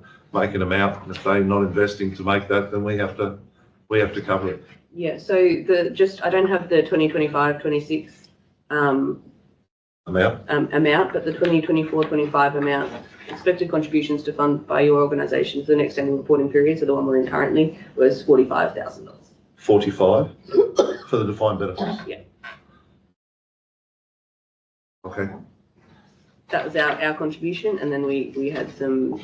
Speaker 2: amount. And if they're not investing to make that, then we have to cover it.
Speaker 3: Yeah, so I don't have the 2025-26
Speaker 2: Amount?
Speaker 3: amount, but the 2024-25 amount, expected contributions to fund by your organisation for the next annual reporting period, so the one we're in currently, was $45,000.
Speaker 2: 45 for the defined benefits?
Speaker 3: Yeah.
Speaker 2: Okay.
Speaker 3: That was our contribution, and then we had some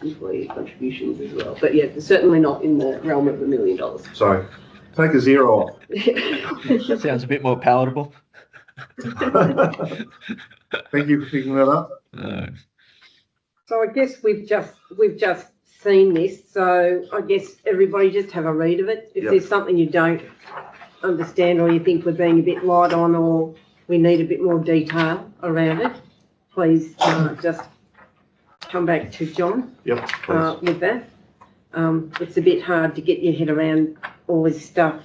Speaker 3: employee contributions as well. But yeah, certainly not in the realm of $1 million.
Speaker 2: So take a zero off.
Speaker 8: Sounds a bit more palatable.
Speaker 2: Thank you for picking that up.
Speaker 1: So I guess we've just seen this, so I guess everybody just have a read of it. If
Speaker 2: Yep.
Speaker 1: there's something you don't understand or you think we're being a bit light on or we need a bit more detail around it, please just come back to John
Speaker 2: Yep, please.
Speaker 1: with that. It's a bit hard to get your head around all this stuff,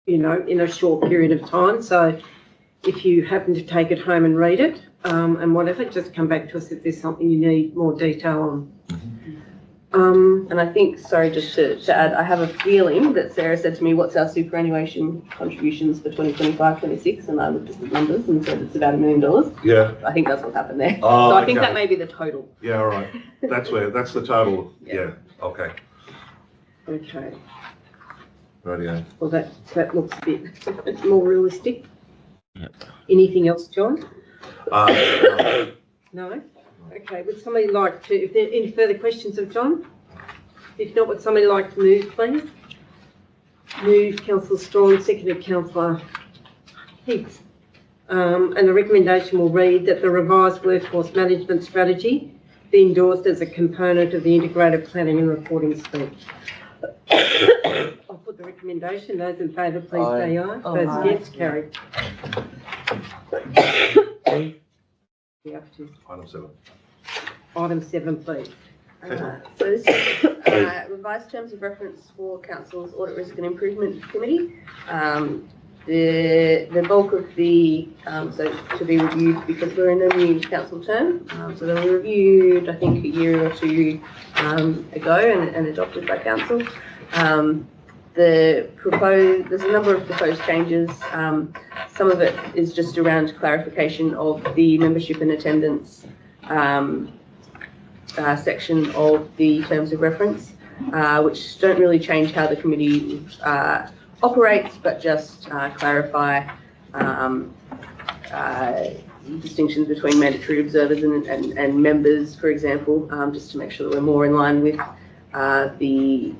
Speaker 1: in a short period of time. So if you happen to take it home and read it and whatever, just come back to us if there's something you need more detail on.
Speaker 3: And I think, sorry, just to add, I have a feeling that Sarah said to me, what's our superannuation contributions for 2025-26? And I looked at the numbers and said it's about $1 million.
Speaker 2: Yeah.
Speaker 3: I think that's what happened there.
Speaker 2: Oh,
Speaker 3: so I think
Speaker 2: okay.
Speaker 3: that may be the total.
Speaker 2: Yeah, all right. That's the total. Yeah. Okay.
Speaker 1: Okay.
Speaker 2: Radio.
Speaker 1: Well, that looks a bit more realistic.
Speaker 8: Yep.
Speaker 1: Anything else, John?
Speaker 2: No.
Speaker 1: No? Okay, would somebody like to, if there are any further questions of John? If not, would somebody like to move, please? Move, Councillor Strong, seconded Councillor Higgs. And the recommendation will read that the revised workforce management strategy be endorsed as a component of the integrated planning and reporting suite. I'll put the recommendation. Those in favour, please say aye. Those against, carried. Yeah, up to
Speaker 2: Item 7.
Speaker 1: item 7, please.
Speaker 3: So this is revised terms of reference for Council's Audit Risk and Improvement Committee. The bulk of the, so to be reviewed because we're in a new council term. So they were reviewed, I think, a year or two ago and adopted by council. There's a number of proposed changes. Some of it is just around clarification of the membership and attendance section of the terms of reference, which don't really change how the committee operates, but just clarify distinctions between mandatory observers and members, for example, just to make sure that we're more in line with the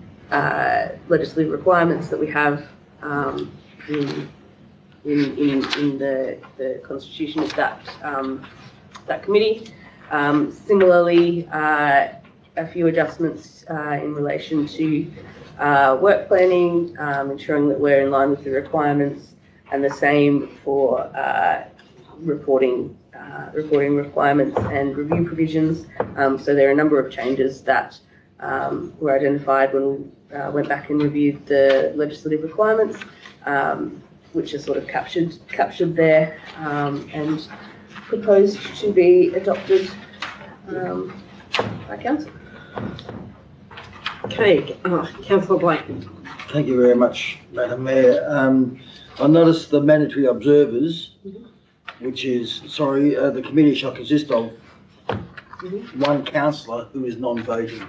Speaker 3: legislative requirements that we have in the constitution of that committee. Similarly, a few adjustments in relation to work planning, ensuring that we're in line with the requirements, and the same for reporting requirements and review provisions. So there are a number of changes that were identified when we went back and reviewed the legislative requirements, which are sort of captured there and proposed to be adopted by council.
Speaker 1: Okay, Councillor Blake.
Speaker 7: Thank you very much, Madam Mayor. I noticed the mandatory observers, which is, the committee shall consist of one councillor who is non-voting.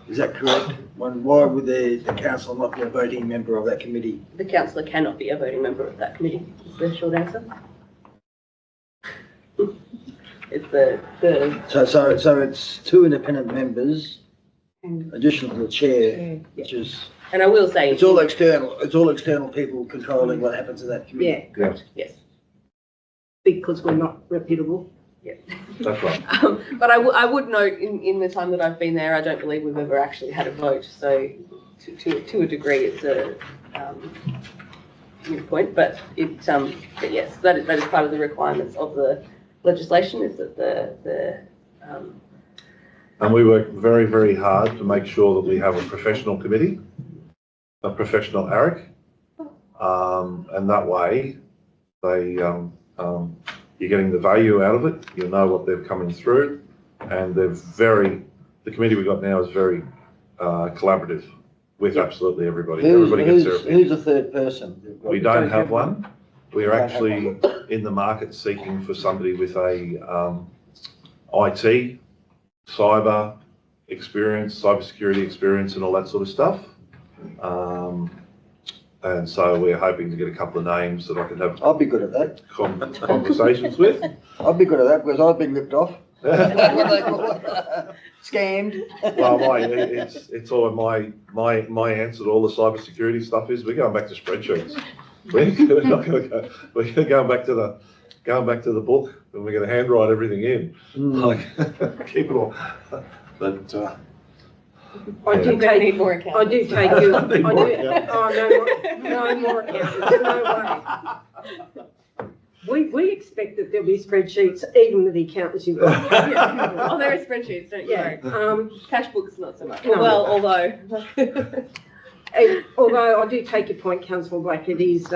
Speaker 7: Is that correct? Why would the councillor not be a voting member of that committee?
Speaker 3: The councillor cannot be a voting member of that committee, is the short answer. It's
Speaker 7: So it's two independent members, additional to the chair, which is,
Speaker 3: and I will say
Speaker 7: it's all external people controlling what happens in that committee.
Speaker 1: Yeah,
Speaker 3: correct. Yes.
Speaker 1: because we're not reputable.
Speaker 3: Yeah.
Speaker 2: That's right.
Speaker 3: But I would note in the time that I've been there, I don't believe we've ever actually had a vote. So to a degree, it's a moot point. But but yes, that is part of the requirements of the legislation, is that
Speaker 2: And we work very, very hard to make sure that we have a professional committee, a professional ARIC, and that way you're getting the value out of it. You know what they're coming through, and the committee we've got now is very collaborative with absolutely everybody. Everybody gets their opinion.
Speaker 7: Who's the third person?
Speaker 2: We don't have one. We are actually in the market seeking for somebody with a IT, cyber experience, cybersecurity experience, and all that sort of stuff. And so we're hoping to get a couple of names that I can have
Speaker 7: I'll be good at that.
Speaker 2: conversations with.
Speaker 7: I'll be good at that because I've been ripped off. Scammed.
Speaker 2: Well, it's all my answer to all the cybersecurity stuff is we're going back to spreadsheets. We're not going to go. We're going back to the book, and we're going to handwrite everything in. Like keep it all. But
Speaker 1: I do
Speaker 3: don't need
Speaker 1: take,
Speaker 3: more
Speaker 1: I
Speaker 3: accountants.
Speaker 1: do take you, I
Speaker 2: Need more
Speaker 1: do,
Speaker 2: accountants.
Speaker 1: no more accountants, no way. We expect that there'll be spreadsheets, even with the accountants you've got.
Speaker 3: Oh, there are spreadsheets, don't you
Speaker 1: Yeah,
Speaker 3: worry. Cash books, not so much.
Speaker 1: No.
Speaker 3: Well, although.
Speaker 1: and although I do take your point, Councillor Blake, it is,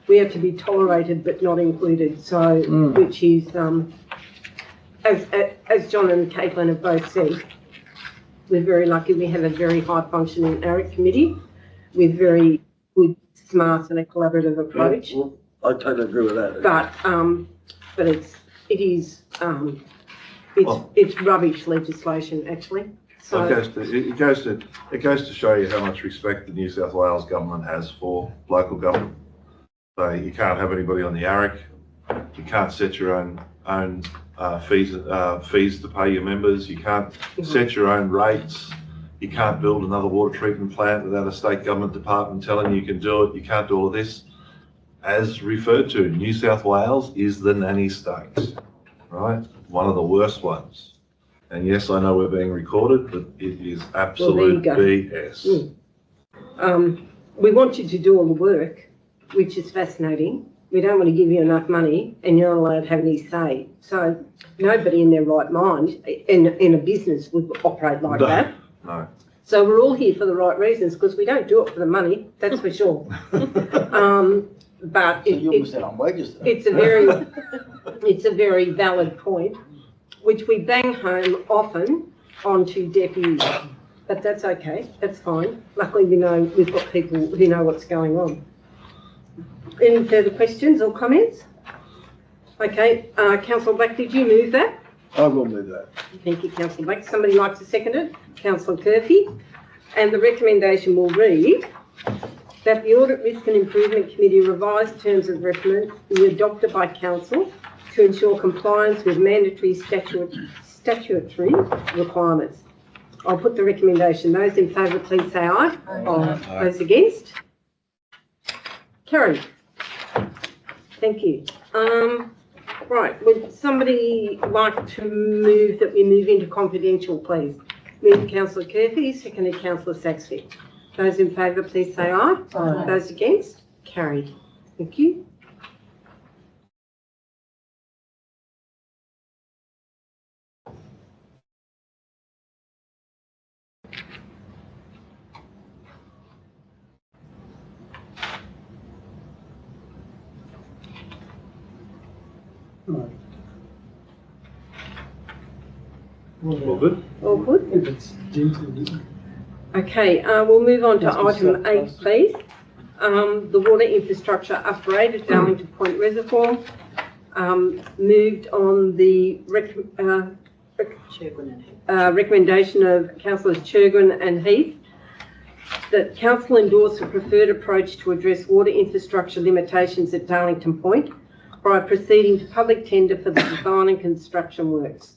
Speaker 1: we have to be tolerated but not included, so, which is, as John and Caitlin have both said, we're very lucky we have a very high functioning ARIC committee with very good, smart and a collaborative approach.
Speaker 7: Well, I totally agree with that.
Speaker 1: But it's rubbish legislation, actually. So
Speaker 2: it goes to show you how much respect the New South Wales government has for local government. So you can't have anybody on the ARIC. You can't set your own fees to pay your members. You can't set your own rates. You can't build another water treatment plant without a state government department telling you can do it. You can't do all of this. As referred to, New South Wales is the nanny state, right? One of the worst ones. And yes, I know we're being recorded, but it is absolute BS.
Speaker 1: we want you to do all the work, which is fascinating. We don't want to give you enough money and you're not allowed to have any say. So nobody in their right mind in a business would operate like that.
Speaker 2: No.
Speaker 1: So we're all here for the right reasons because we don't do it for the money, that's for sure. But
Speaker 7: So you're missing on wages.
Speaker 1: it's a very valid point, which we bang home often onto deputies. But that's okay, that's fine. Luckily we've got people who know what's going on. Any further questions or comments? Okay, Councillor Black, did you move that?
Speaker 7: I will move that.
Speaker 1: Thank you, Councillor Black. Somebody like to second it? Councillor Curfew. And the recommendation will read that the Audit Risk and Improvement Committee revised terms of reference be adopted by Council to ensure compliance with mandatory statutory requirements. I'll put the recommendation. Those in favour, please say aye.
Speaker 8: Aye.
Speaker 1: Those against? Carried. Thank you. Right, would somebody like to move that we move into confidential, please? Move Councillor Curfew, seconded Councillor Saxby. Those in favour, please say aye.
Speaker 5: Aye.
Speaker 1: Those against? Carried. Thank you.
Speaker 2: All good?
Speaker 1: All good? Okay, we'll move on to item 8, please. The water infrastructure upgrade at Darlington Point Reservoir. Moved on the recommendation of Councillors Churgwin and Heath that Council endorse a preferred approach to address water infrastructure limitations at Darlington Point by proceeding to public tender for the design and construction works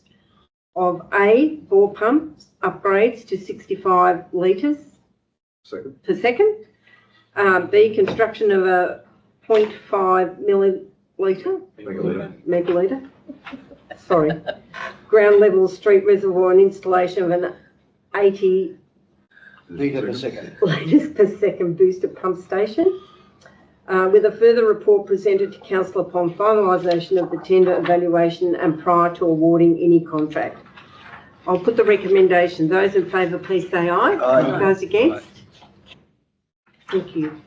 Speaker 1: of A, bore pumps upgrades to 65 litres
Speaker 2: Second.
Speaker 1: per second. B, construction of a 0.5 megalitre, sorry, ground level street reservoir and installation of an 80
Speaker 7: Litre per second.
Speaker 1: litres per second booster pump station. With a further report presented to Council upon finalisation of the tender evaluation and prior to awarding any contract. I'll put the recommendation. Those in favour, please say aye.
Speaker 7: Aye.
Speaker 1: Those against? Thank you.